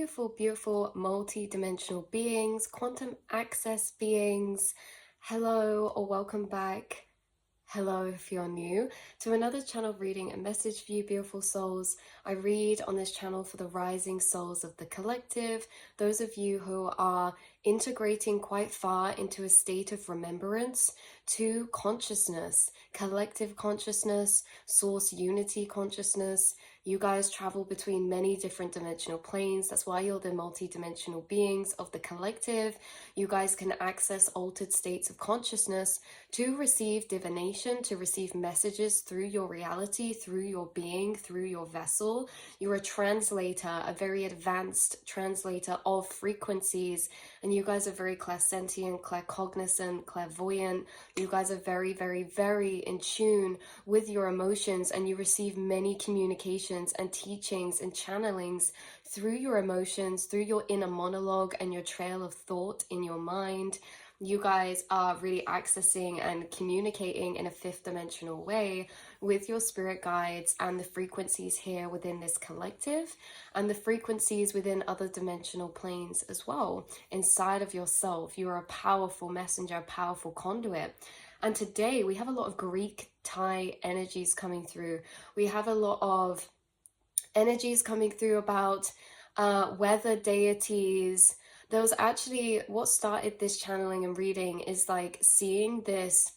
beautiful, beautiful multi-dimensional beings, quantum access beings. Hello or welcome back. Hello if you're new to another channel reading, a message for you beautiful souls. I read on this channel for the rising souls of the collective, those of you who are integrating quite far into a state of remembrance to consciousness, collective consciousness, source unity consciousness. You guys travel between many different dimensional planes. That's why you're the multi-dimensional beings of the collective. You guys can access altered states of consciousness to receive divination, to receive messages through your reality, through your being, through your vessel. You're a translator, a very advanced translator of frequencies, and you guys are very clairsentient, claircognizant, clairvoyant. You guys are very, very, very in tune with your emotions, and you receive many communications and teachings and channelings through your emotions, through your inner monologue and your trail of thought in your mind. You guys are really accessing and communicating in a fifth dimensional way with your spirit guides and the frequencies here within this collective and the frequencies within other dimensional planes as well. Inside of yourself, you are a powerful messenger, a powerful conduit. And today we have a lot of Greek Thai energies coming through. We have a lot of energies coming through about weather deities. There was actually, what started this channeling and reading is like seeing this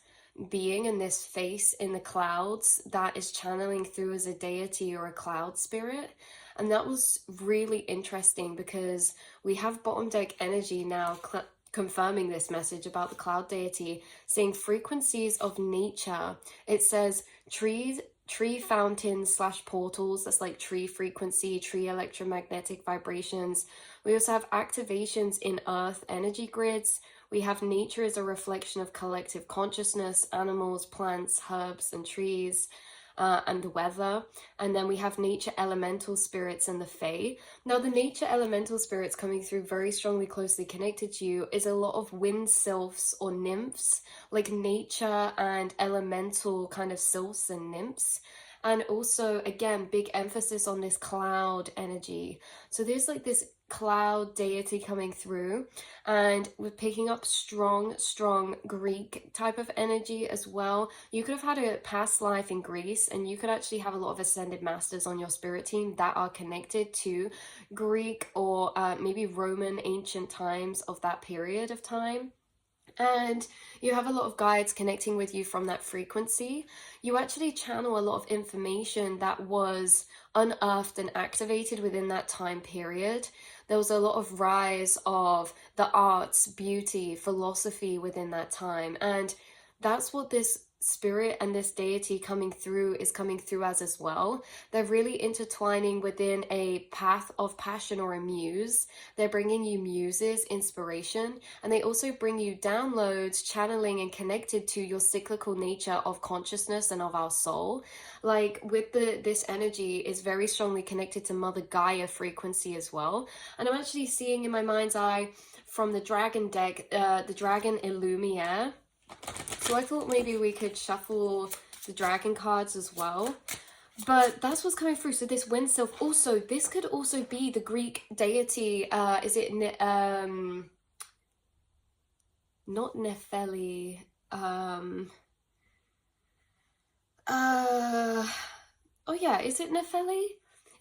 being and this face in the clouds that is channeling through as a deity or a cloud spirit. And that was really interesting because we have bottom deck energy now confirming this message about the cloud deity, saying frequencies of nature. It says tree fountains / portals. That's like tree frequency, tree electromagnetic vibrations. We also have activations in earth energy grids. We have nature as a reflection of collective consciousness, animals, plants, herbs and trees, and the weather. And then we have nature elemental spirits and the fae. Now the nature elemental spirits coming through very strongly closely connected to you is a lot of wind sylphs or nymphs, like nature and elemental kind of sylphs and nymphs. And also, again, big emphasis on this cloud energy. So there's like this cloud deity coming through, and we're picking up strong Greek type of energy as well. You could have had a past life in Greece, and you could actually have a lot of ascended masters on your spirit team that are connected to Greek or maybe Roman ancient times of that period of time. And you have a lot of guides connecting with you from that frequency. You actually channel a lot of information that was unearthed and activated within that time period. There was a lot of rise of the arts, beauty, philosophy within that time. And that's what this spirit and this deity coming through is coming through as well. They're really intertwining within a path of passion or a muse. They're bringing you muses, inspiration, and they also bring you downloads, channeling and connected to your cyclical nature of consciousness and of our soul. Like with this energy is very strongly connected to Mother Gaia frequency as well. And I'm actually seeing in my mind's eye from the dragon deck, the dragon Illumiere. So I thought maybe we could shuffle the dragon cards as well. But that's what's coming through. So this wind sylph, also, this could also be the Greek deity. Is it, not Nepheli. Oh yeah, is it Nepheli?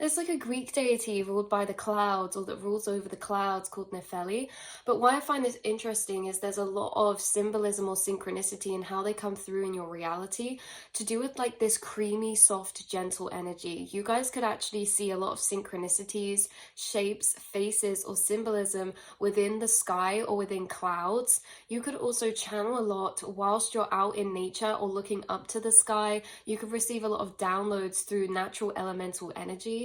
It's like a Greek deity ruled by the clouds, or that rules over the clouds, called Nepheli. But why I find this interesting is there's a lot of symbolism or synchronicity in how they come through in your reality to do with like this creamy, soft, gentle energy. You guys could actually see a lot of synchronicities, shapes, faces, or symbolism within the sky or within clouds. You could also channel a lot whilst you're out in nature or looking up to the sky. You could receive a lot of downloads through natural elemental energies.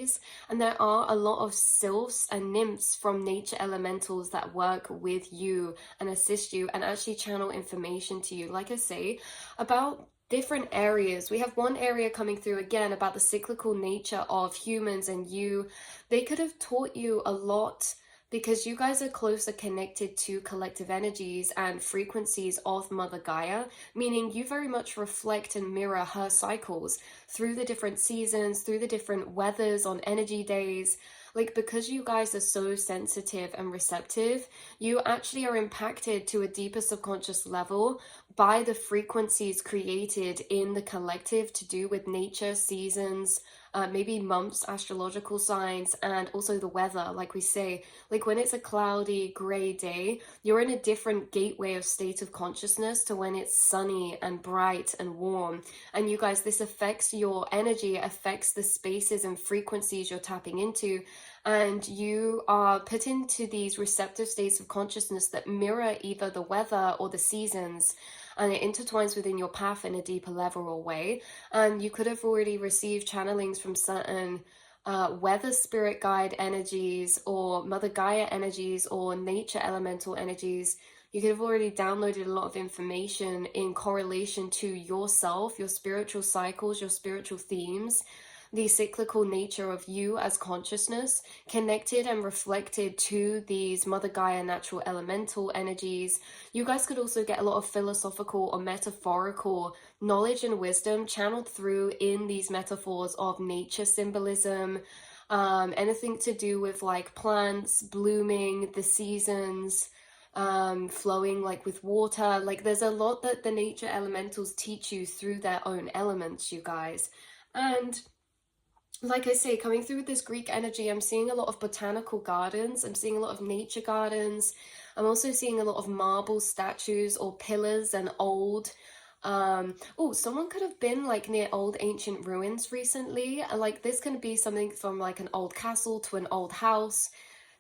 And there are a lot of sylphs and nymphs from nature elementals that work with you and assist you and actually channel information to you. Like I say, about different areas. We have one area coming through again about the cyclical nature of humans and you. They could have taught you a lot because you guys are closer connected to collective energies and frequencies of Mother Gaia, meaning you very much reflect and mirror her cycles through the different seasons, through the different weathers on energy days. like because you guys are so sensitive and receptive, you actually are impacted to a deeper subconscious level by the frequencies created in the collective to do with nature, seasons, maybe months, astrological signs, and also the weather. Like we say, like when it's a cloudy gray day, you're in a different gateway of state of consciousness to when it's sunny and bright and warm. And you guys, this affects your energy, it affects the spaces and frequencies you're tapping into, and you are put into these receptive states of consciousness that mirror either the weather or the seasons, and it intertwines within your path in a deeper level or way. And you could have already received channelings from certain weather spirit guide energies or Mother Gaia energies or nature elemental energies. You could have already downloaded a lot of information in correlation to yourself, your spiritual cycles, your spiritual themes, the cyclical nature of you as consciousness, connected and reflected to these Mother Gaia natural elemental energies. You guys could also get a lot of philosophical or metaphorical knowledge and wisdom channeled through in these metaphors of nature symbolism, anything to do with like plants blooming, the seasons, flowing like with water. Like there's a lot that the nature elementals teach you through their own elements, you guys. And like I say, coming through with this Greek energy, I'm seeing a lot of botanical gardens. I'm seeing a lot of nature gardens. I'm also seeing a lot of marble statues or pillars and old. Oh, someone could have been like near old ancient ruins recently. Like this can be something from like an old castle to an old house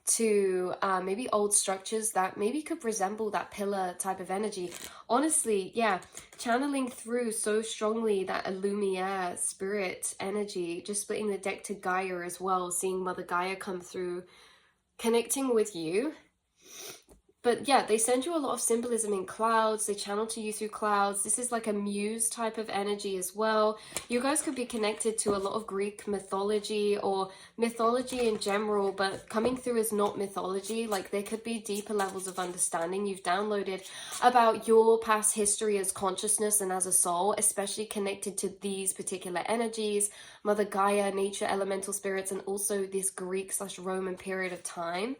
to maybe old structures that maybe could resemble that pillar type of energy. Honestly, yeah, channeling through so strongly that a Lumiere spirit energy, just splitting the deck to Gaia as well, seeing Mother Gaia come through, connecting with you. But yeah, they send you a lot of symbolism in clouds. They channel to you through clouds. This is like a muse type of energy as well. You guys could be connected to a lot of Greek mythology or mythology in general, but coming through is not mythology. Like there could be deeper levels of understanding you've downloaded about your past history as consciousness and as a soul, especially connected to these particular energies, Mother Gaia, nature, elemental spirits, and also this Greek/Roman period of time.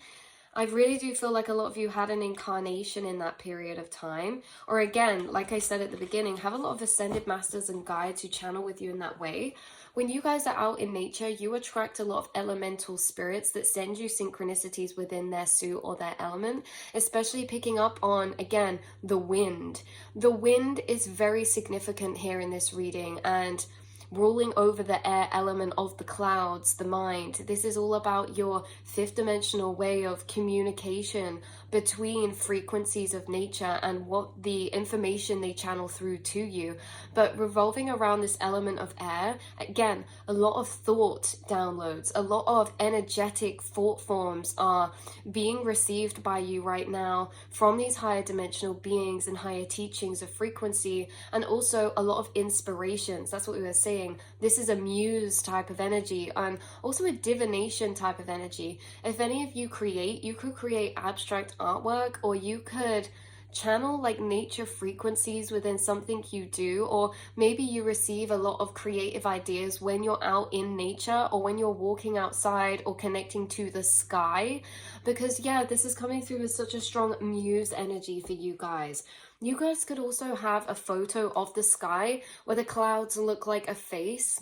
I really do feel like a lot of you had an incarnation in that period of time. Or again, like I said at the beginning, have a lot of ascended masters and guides who channel with you in that way. When you guys are out in nature, you attract a lot of elemental spirits that send you synchronicities within their suit or their element, especially picking up on, again, the wind. The wind is very significant here in this reading, and ruling over the air element of the clouds, the mind. This is all about your fifth dimensional way of communication between frequencies of nature and what the information they channel through to you. But revolving around this element of air, again, a lot of thought downloads, a lot of energetic thought forms are being received by you right now from these higher dimensional beings and higher teachings of frequency, and also a lot of inspirations. That's what we were saying. This is a muse type of energy, and also a divination type of energy. If any of you create, you could create abstract artwork, or you could channel like nature frequencies within something you do, or maybe you receive a lot of creative ideas when you're out in nature or when you're walking outside or connecting to the sky, because yeah, this is coming through with such a strong muse energy for you guys. You guys could also have a photo of the sky where the clouds look like a face,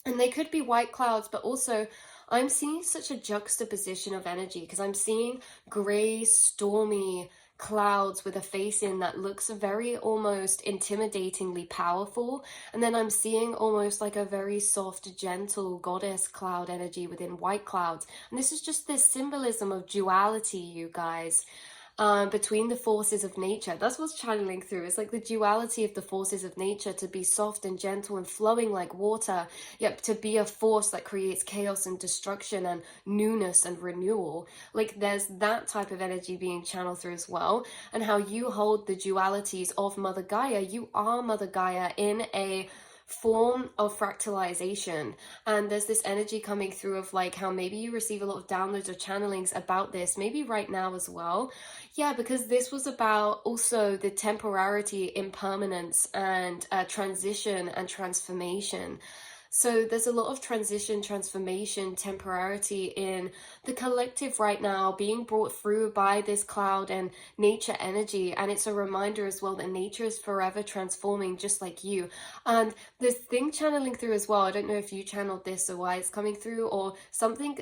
and they could be white clouds, but also I'm seeing such a juxtaposition of energy because I'm seeing gray, stormy clouds with a face in that looks very almost intimidatingly powerful, and then I'm seeing almost like a very soft, gentle goddess cloud energy within white clouds. And this is just this symbolism of duality, you guys. Between the forces of nature. That's what's channeling through. It's like the duality of the forces of nature, to be soft and gentle and flowing like water, yet to be a force that creates chaos and destruction and newness and renewal. Like there's that type of energy being channeled through as well. And how you hold the dualities of Mother Gaia. You are Mother Gaia in a form of fractalization, and there's this energy coming through of like how maybe you receive a lot of downloads or channelings about this, maybe right now as well. Yeah, because this was about also the temporarity, impermanence, and transition and transformation. So there's a lot of transition, transformation, temporarity in the collective right now being brought through by this cloud and nature energy. And it's a reminder as well that nature is forever transforming just like you. And this thing channeling through as well, I don't know if you channeled this or why it's coming through or something.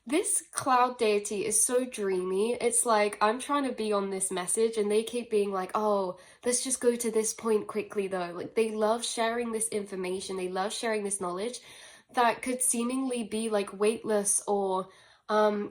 This cloud deity is so dreamy. It's like I'm trying to be on this message and they keep being like, oh, let's just go to this point quickly though. Like they love sharing this information, they love sharing this knowledge that could seemingly be like weightless or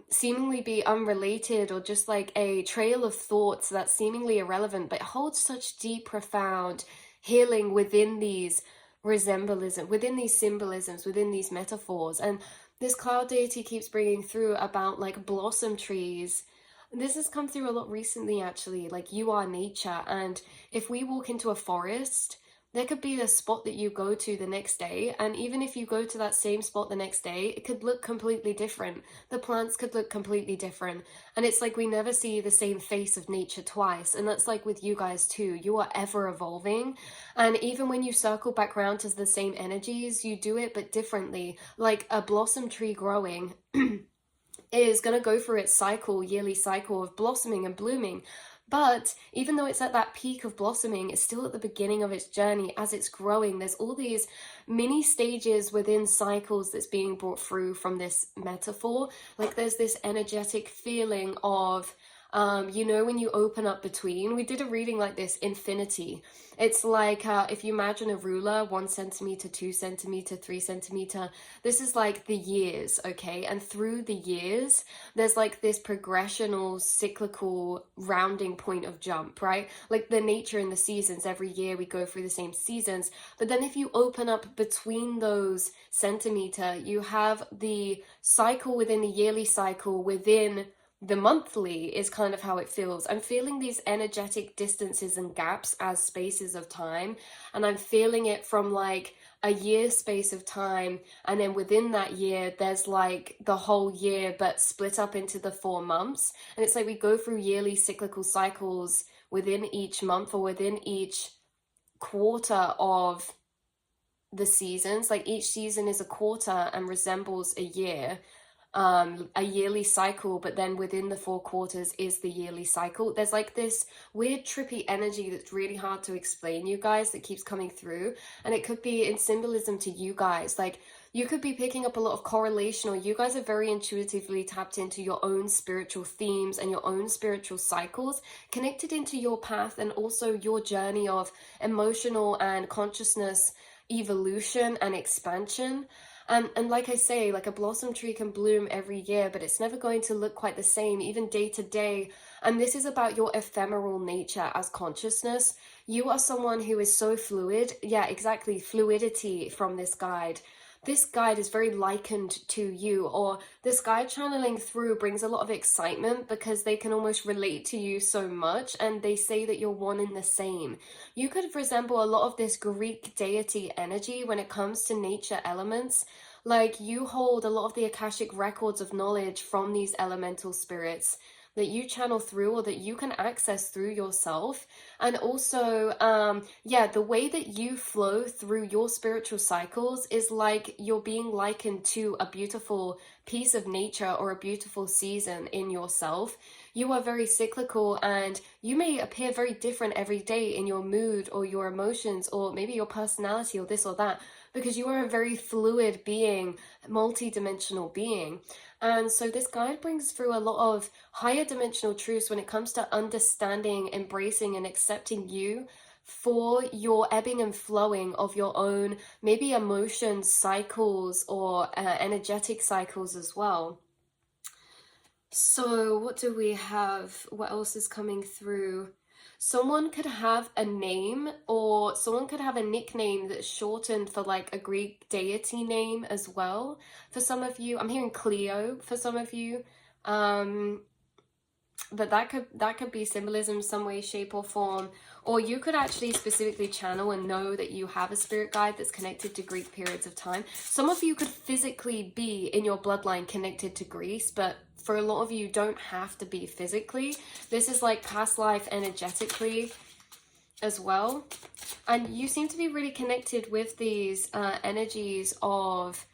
seemingly be unrelated or just like a trail of thoughts that's seemingly irrelevant, but holds such deep, profound healing within these resemblism, within these symbolisms, within these metaphors. And this cloud deity keeps bringing through about like blossom trees. This has come through a lot recently, actually. Like, you are nature, and if we walk into a forest, there could be a spot that you go to the next day, and even if you go to that same spot the next day, it could look completely different. The plants could look completely different, and it's like we never see the same face of nature twice, and that's like with you guys too. You are ever evolving, and even when you circle back around to the same energies, you do it but differently. Like a blossom tree growing is going to go through its cycle, yearly cycle of blossoming and blooming. But even though it's at that peak of blossoming, it's still at the beginning of its journey. As it's growing, there's all these mini stages within cycles that's being brought through from this metaphor. Like there's this energetic feeling of, you know, when you open up between, we did a reading like this, infinity. It's like if you imagine a ruler, 1 centimeter, 2 centimeter, 3 centimeter, this is like the years, okay? And through the years, there's like this progressional, cyclical rounding point of jump, right? Like the nature and the seasons, every year we go through the same seasons. But then if you open up between those centimeter, you have the cycle within the yearly cycle within the monthly is kind of how it feels. I'm feeling these energetic distances and gaps as spaces of time, and I'm feeling it from like a year space of time, and then within that year there's like the whole year but split up into the 4 months, and it's like we go through yearly cyclical cycles within each month or within each quarter of the seasons. Like each season is a quarter and resembles a year, a yearly cycle, but then within the 4 quarters is the yearly cycle. There's like this weird trippy energy that's really hard to explain, you guys, that keeps coming through, and it could be in symbolism to you guys. Like you could be picking up a lot of correlation, or you guys are very intuitively tapped into your own spiritual themes and your own spiritual cycles, connected into your path and also your journey of emotional and consciousness evolution and expansion. And like I say, like a blossom tree can bloom every year, but it's never going to look quite the same, even day to day. And this is about your ephemeral nature as consciousness. You are someone who is so fluid. Yeah, exactly. Fluidity from this guide. This guide is very likened to you, or this guide channeling through brings a lot of excitement because they can almost relate to you so much, and they say that you're one and the same. You could resemble a lot of this Greek deity energy when it comes to nature elements. Like you hold a lot of the Akashic records of knowledge from these elemental spirits that you channel through or that you can access through yourself. And also, yeah, the way that you flow through your spiritual cycles is like you're being likened to a beautiful piece of nature or a beautiful season in yourself. You are very cyclical, and you may appear very different every day in your mood or your emotions or maybe your personality or this or that, because you are a very fluid being, multi-dimensional being. And so this guide brings through a lot of higher dimensional truths when it comes to understanding, embracing, and accepting you for your ebbing and flowing of your own, maybe emotions, cycles, or energetic cycles as well. So what do we have? What else is coming through? Someone could have a name, or someone could have a nickname that's shortened for like a Greek deity name as well. For some of you, I'm hearing Cleo for some of you. But that could be symbolism some way, shape, or form. Or you could actually specifically channel and know that you have a spirit guide that's connected to Greek periods of time. Some of you could physically be in your bloodline connected to Greece, but for a lot of you don't have to be physically. This is like past life energetically. as well. And you seem to be really connected with these energies of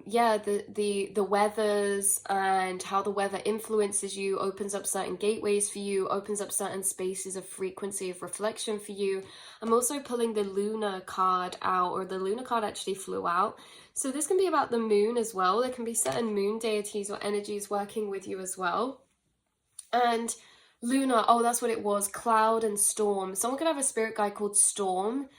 yeah, the weathers and how the weather influences you, opens up certain gateways for you, opens up certain spaces of frequency of reflection for you. I'm also pulling the lunar card out, or the lunar card actually flew out. So this can be about the moon as well. There can be certain moon deities or energies working with you as well. And lunar, oh, that's what it was, cloud and storm. Someone could have a spirit guide called Storm,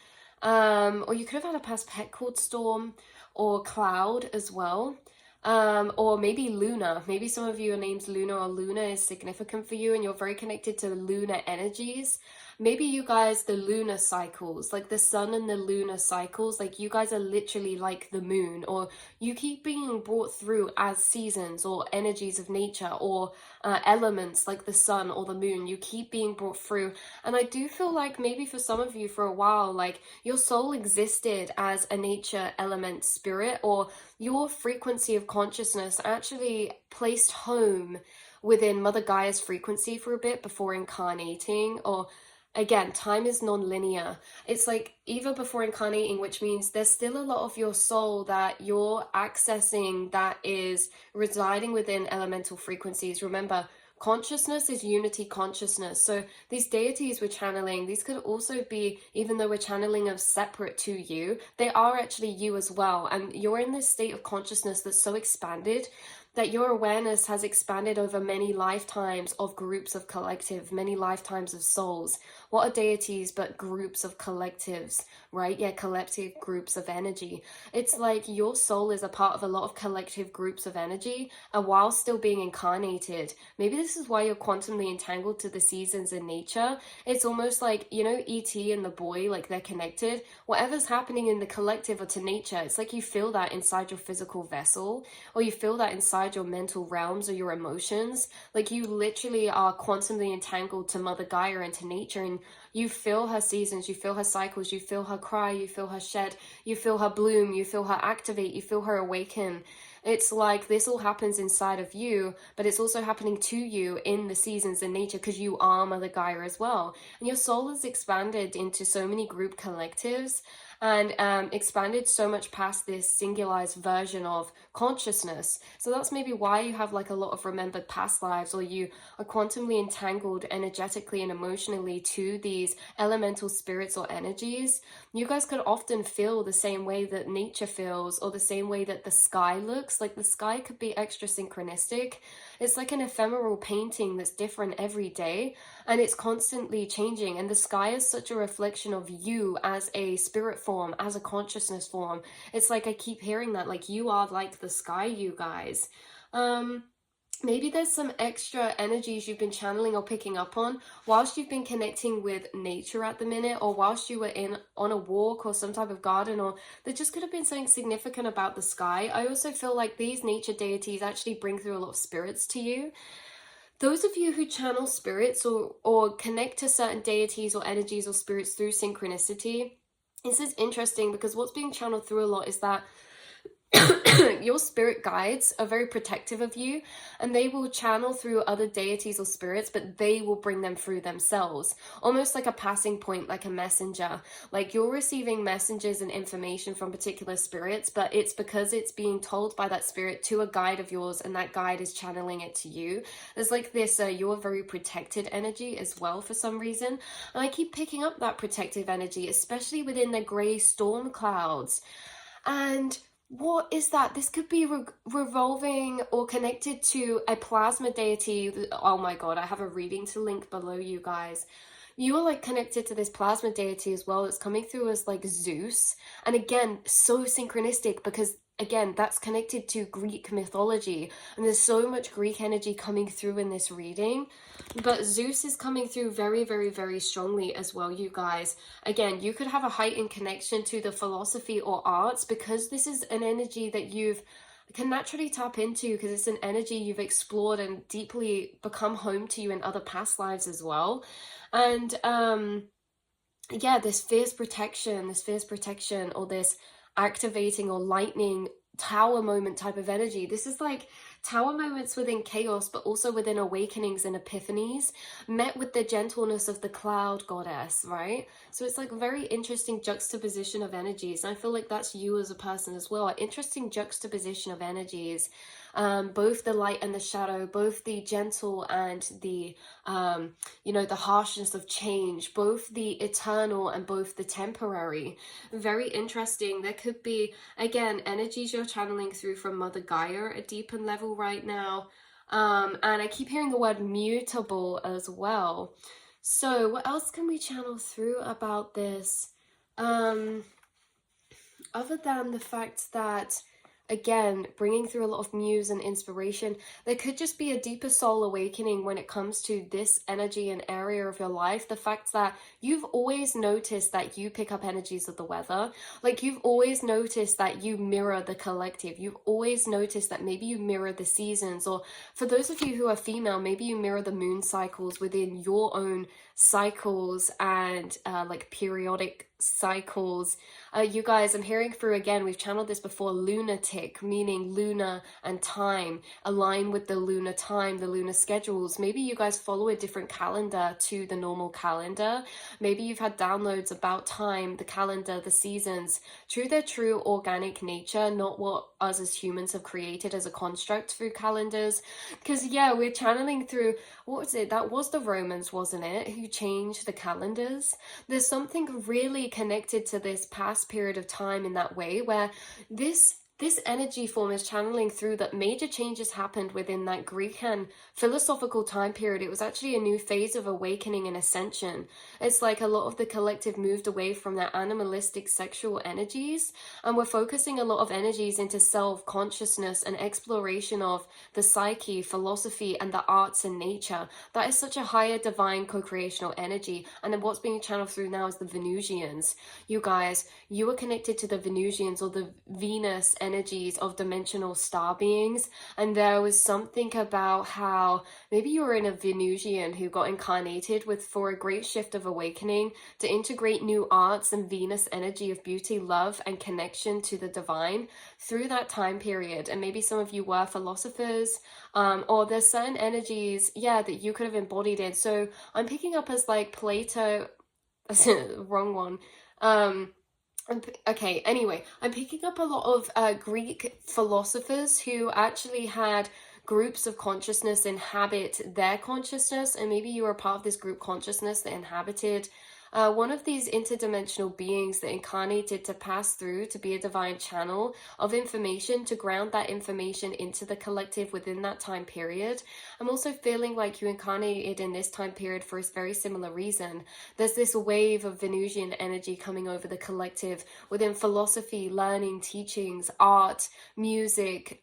or you could have had a past pet called Storm or Cloud as well. Or maybe Luna. Maybe some of you are named Luna, or Luna is significant for you and you're very connected to lunar energies. Maybe you guys, the lunar cycles, like the sun and the lunar cycles, like you guys are literally like the moon, or you keep being brought through as seasons or energies of nature, or elements like the sun or the moon. You keep being brought through. And I do feel like maybe for some of you for a while, like your soul existed as a nature element spirit, or your frequency of consciousness actually placed home within Mother Gaia's frequency for a bit before incarnating. Or again, time is non-linear. It's like either before incarnating, which means there's still a lot of your soul that you're accessing that is residing within elemental frequencies. Remember, consciousness is unity consciousness. So these deities we're channeling, these could also be, even though we're channeling them separate to you, they are actually you as well. And you're in this state of consciousness that's so expanded that your awareness has expanded over many lifetimes of groups of collective, many lifetimes of souls. What are deities but groups of collectives, right? Yeah, collective groups of energy. It's like your soul is a part of a lot of collective groups of energy, and while still being incarnated. Maybe this is why you're quantumly entangled to the seasons in nature. It's almost like, you know, E.T. and the boy, like they're connected. Whatever's happening in the collective or to nature, it's like you feel that inside your physical vessel, or you feel that inside your mental realms or your emotions. Like you literally are quantumly entangled to Mother Gaia and to nature, and you feel her seasons, you feel her cycles, you feel her cry, you feel her shed, you feel her bloom, you feel her activate, you feel her awaken. It's like this all happens inside of you, but it's also happening to you in the seasons in nature, because you are Mother Gaia as well. And your soul has expanded into so many group collectives, and expanded so much past this singularized version of consciousness. So that's maybe why you have like a lot of remembered past lives, or you are quantumly entangled energetically and emotionally to these elemental spirits or energies. You guys could often feel the same way that nature feels, or the same way that the sky looks. Like the sky could be extra synchronistic. It's like an ephemeral painting that's different every day, and it's constantly changing. And the sky is such a reflection of you as a spirit form, as a consciousness form. It's like I keep hearing that, like you are like the sky, you guys. Maybe there's some extra energies you've been channeling or picking up on whilst you've been connecting with nature at the minute, or whilst you were on a walk or some type of garden, or there just could have been something significant about the sky. I also feel like these nature deities actually bring through a lot of spirits to you. Those of you who channel spirits or connect to certain deities or energies or spirits through synchronicity, this is interesting because what's being channeled through a lot is that your spirit guides are very protective of you, and they will channel through other deities or spirits, but they will bring them through themselves, almost like a passing point, like a messenger. Like you're receiving messages and information from particular spirits, but it's because it's being told by that spirit to a guide of yours, and that guide is channeling it to you. There's like this you're very protected energy as well for some reason, and I keep picking up that protective energy, especially within the gray storm clouds. And what is that? This could be revolving or connected to a plasma deity. Oh my god, I have a reading to link below, you guys. You are like connected to this plasma deity as well. It's coming through as like Zeus. And again, so synchronistic, because again, that's connected to Greek mythology. And there's so much Greek energy coming through in this reading. But Zeus is coming through very, very, very strongly as well, you guys. Again, you could have a heightened connection to the philosophy or arts, because this is an energy that you've can naturally tap into, because it's an energy you've explored and deeply become home to you in other past lives as well. And yeah, this fierce protection, or this activating or lightning tower moment type of energy. This is like tower moments within chaos, but also within awakenings and epiphanies, met with the gentleness of the cloud goddess, right? So it's like a very interesting juxtaposition of energies. And I feel like that's you as a person as well. An interesting juxtaposition of energies, both the light and the shadow, both the gentle and the the harshness of change, both the eternal and both the temporary. Very interesting. There could be, again, energies you're channeling through from Mother Gaia at a deeper level right now. And I keep hearing the word mutable as well. So what else can we channel through about this? Other than the fact that, again, bringing through a lot of muse and inspiration, there could just be a deeper soul awakening when it comes to this energy and area of your life. The fact that you've always noticed that you pick up energies of the weather. Like, you've always noticed that you mirror the collective. You've always noticed that maybe you mirror the seasons, or for those of you who are female, maybe you mirror the moon cycles within your own cycles and like periodic cycles. You guys, I'm hearing through, again, we've channeled this before, lunatic, meaning lunar and time, align with the lunar time, the lunar schedules. Maybe you guys follow a different calendar to the normal calendar. Maybe you've had downloads about time, the calendar, the seasons, through their true organic nature, not what us as humans have created as a construct through calendars. Because yeah, we're channeling through, what was it? That was the Romans, wasn't it? Who changed the calendars. There's something really connected to this past period of time in that way, where this energy form is channeling through that major changes happened within that Greek and philosophical time period. It was actually a new phase of awakening and ascension. It's like a lot of the collective moved away from their animalistic sexual energies, and we're focusing a lot of energies into self-consciousness and exploration of the psyche, philosophy, and the arts and nature. That is such a higher divine co-creational energy. And then what's being channeled through now is the Venusians. You guys, you are connected to the Venusians, or the Venus energies of dimensional star beings. And there was something about how maybe you were in a Venusian who got incarnated with for a great shift of awakening to integrate new arts and Venus energy of beauty, love, and connection to the divine through that time period. And maybe some of you were philosophers, or there's certain energies, yeah, that you could have embodied in. So I'm picking up as like Plato, wrong one. Okay, anyway, I'm picking up a lot of Greek philosophers who actually had groups of consciousness inhabit their consciousness, and maybe you were part of this group consciousness that inhabited one of these interdimensional beings that incarnated to pass through to be a divine channel of information, to ground that information into the collective within that time period. I'm also feeling like you incarnated in this time period for a very similar reason. There's this wave of Venusian energy coming over the collective within philosophy, learning, teachings, art, music,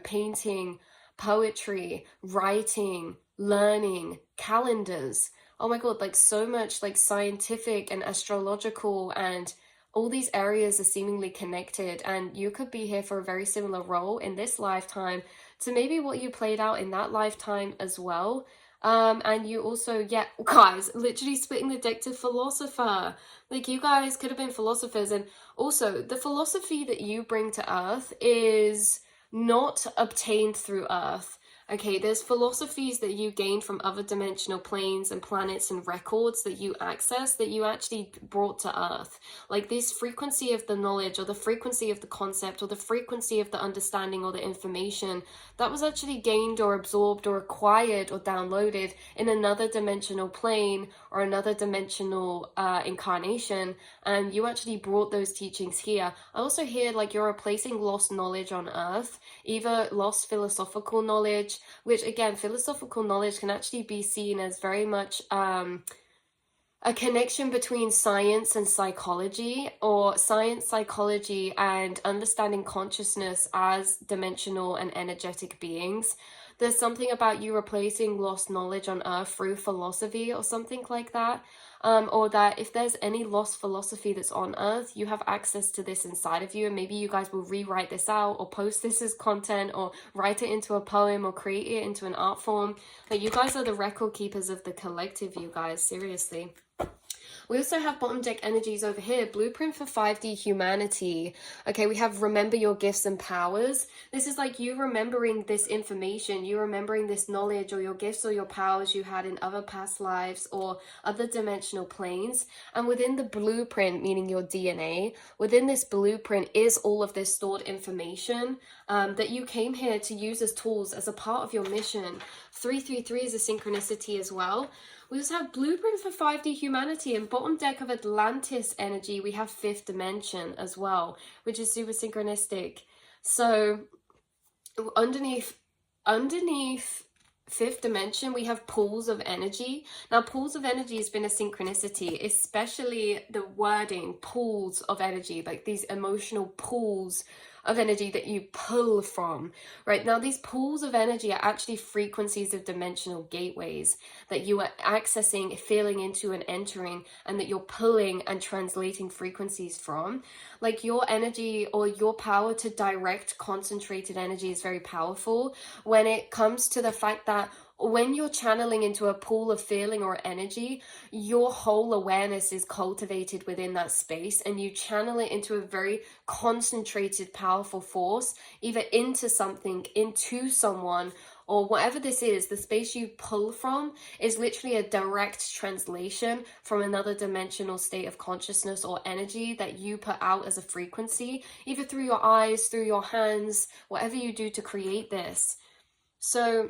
painting, poetry, writing, learning, calendars. Oh my god, like so much like scientific and astrological, and all these areas are seemingly connected, and you could be here for a very similar role in this lifetime to maybe what you played out in that lifetime as well. And you also, yeah, guys, literally splitting the deck to philosopher. Like, you guys could have been philosophers. And also, the philosophy that you bring to Earth is not obtained through Earth. Okay, there's philosophies that you gain from other dimensional planes and planets and records that you access that you actually brought to Earth. Like this frequency of the knowledge, or the frequency of the concept, or the frequency of the understanding or the information that was actually gained or absorbed or acquired or downloaded in another dimensional plane or another dimensional incarnation, and you actually brought those teachings here. I also hear like you're replacing lost knowledge on Earth, either lost philosophical knowledge, which again, philosophical knowledge can actually be seen as very much a connection between science and psychology, or science, psychology, and understanding consciousness as dimensional and energetic beings. There's something about you replacing lost knowledge on Earth through philosophy or something like that. Or that if there's any lost philosophy that's on Earth, you have access to this inside of you, and maybe you guys will rewrite this out or post this as content or write it into a poem or create it into an art form. Like, you guys are the record keepers of the collective, you guys, seriously. We also have bottom deck energies over here. Blueprint for 5D humanity. Okay, we have remember your gifts and powers. This is like you remembering this information, you remembering this knowledge or your gifts or your powers you had in other past lives or other dimensional planes. And within the blueprint, meaning your DNA, within this blueprint is all of this stored information that you came here to use as tools as a part of your mission. 333 is a synchronicity as well. We also have blueprint for 5D humanity, and bottom deck of Atlantis energy, we have fifth dimension as well, which is super synchronistic. So underneath fifth dimension, we have pools of energy. Now, pools of energy has been a synchronicity, especially the wording, pools of energy, like these emotional pools of energy that you pull from, right? Now, these pools of energy are actually frequencies of dimensional gateways that you are accessing, feeling into and entering, and that you're pulling and translating frequencies from. Like your energy or your power to direct concentrated energy is very powerful when it comes to the fact that when you're channeling into a pool of feeling or energy, your whole awareness is cultivated within that space, and you channel it into a very concentrated, powerful force, either into something, into someone, or whatever this is. The space you pull from is literally a direct translation from another dimensional state of consciousness or energy that you put out as a frequency, either through your eyes, through your hands, whatever you do to create this. So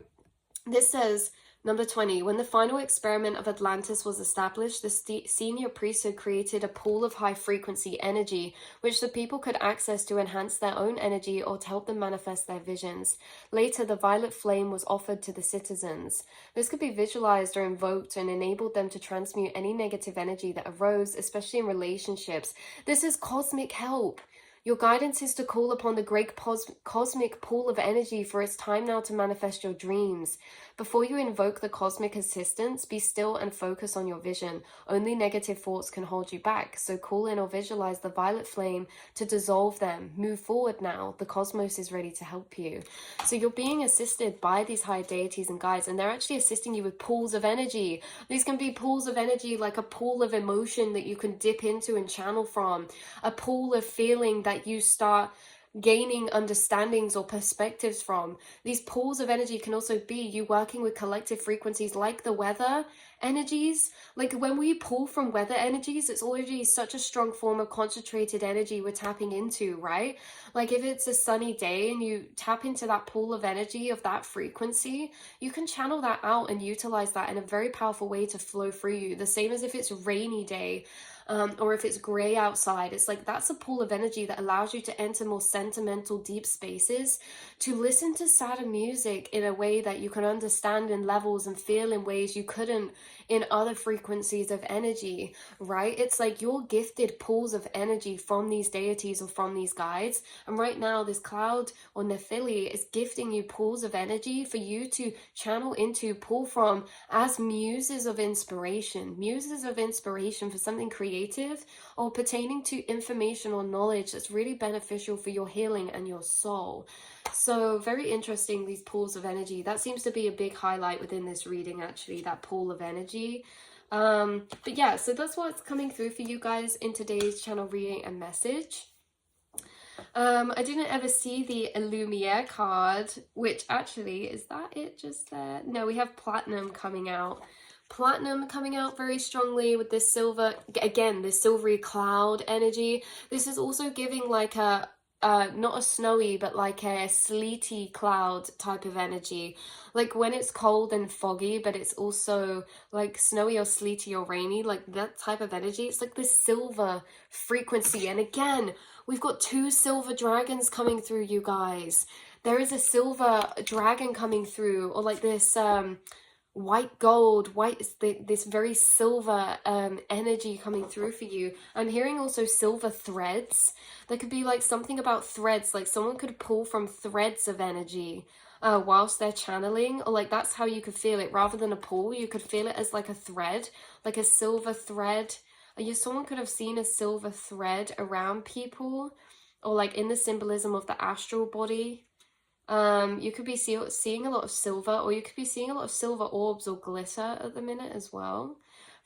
this says, number 20, when the final experiment of Atlantis was established, the senior priesthood created a pool of high frequency energy, which the people could access to enhance their own energy or to help them manifest their visions. Later, the violet flame was offered to the citizens. This could be visualized or invoked and enabled them to transmute any negative energy that arose, especially in relationships. This is cosmic help. Your guidance is to call upon the great cosmic pool of energy, for it's time now to manifest your dreams. Before you invoke the cosmic assistance, be still and focus on your vision. Only negative thoughts can hold you back, so call in or visualize the violet flame to dissolve them. Move forward now. The cosmos is ready to help you. So you're being assisted by these high deities and guides, and they're actually assisting you with pools of energy. These can be pools of energy like a pool of emotion that you can dip into and channel from, a pool of feeling that you start gaining understandings or perspectives from. These pools of energy can also be you working with collective frequencies like the weather energies. Like when we pull from weather energies, it's already such a strong form of concentrated energy we're tapping into, right? Like if it's a sunny day and you tap into that pool of energy of that frequency, you can channel that out and utilize that in a very powerful way to flow through you. The same as if it's a rainy day, or if it's gray outside. It's like that's a pool of energy that allows you to enter more sentimental, deep spaces, to listen to sadder music in a way that you can understand in levels and feel in ways you couldn't in other frequencies of energy, right? It's like you're gifted pools of energy from these deities or from these guides. And right now, this cloud or Nephili is gifting you pools of energy for you to channel into, pull from as muses of inspiration for something creative or pertaining to information or knowledge that's really beneficial for your healing and your soul. So very interesting, these pools of energy. That seems to be a big highlight within this reading, actually, that pool of energy. But yeah, so that's what's coming through for you guys in today's channel reading and message. I didn't ever see the Illumiere card, which actually, is that it just there? No, we have Platinum coming out. Platinum coming out very strongly with this silver, again, this silvery cloud energy. This is also giving like a, not a snowy, but like a sleety cloud type of energy. Like when it's cold and foggy, but it's also like snowy or sleety or rainy, like that type of energy. It's like this silver frequency. And again, we've got two silver dragons coming through, you guys. There is a silver dragon coming through, or like this white gold, this very silver energy coming through for you. I'm hearing also silver threads. There could be like something about threads, like someone could pull from threads of energy whilst they're channeling, or like that's how you could feel it. Rather than a pull, you could feel it as like a thread, like a silver thread. Someone could have seen a silver thread around people, or like in the symbolism of the astral body. You could be seeing a lot of silver, or you could be seeing a lot of silver orbs or glitter at the minute as well.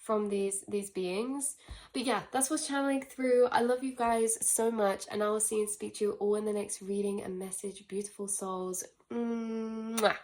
from these beings. But yeah, that's what's channeling through. I love you guys so much, and I will see and speak to you all in the next reading and message. Beautiful souls. Mwah.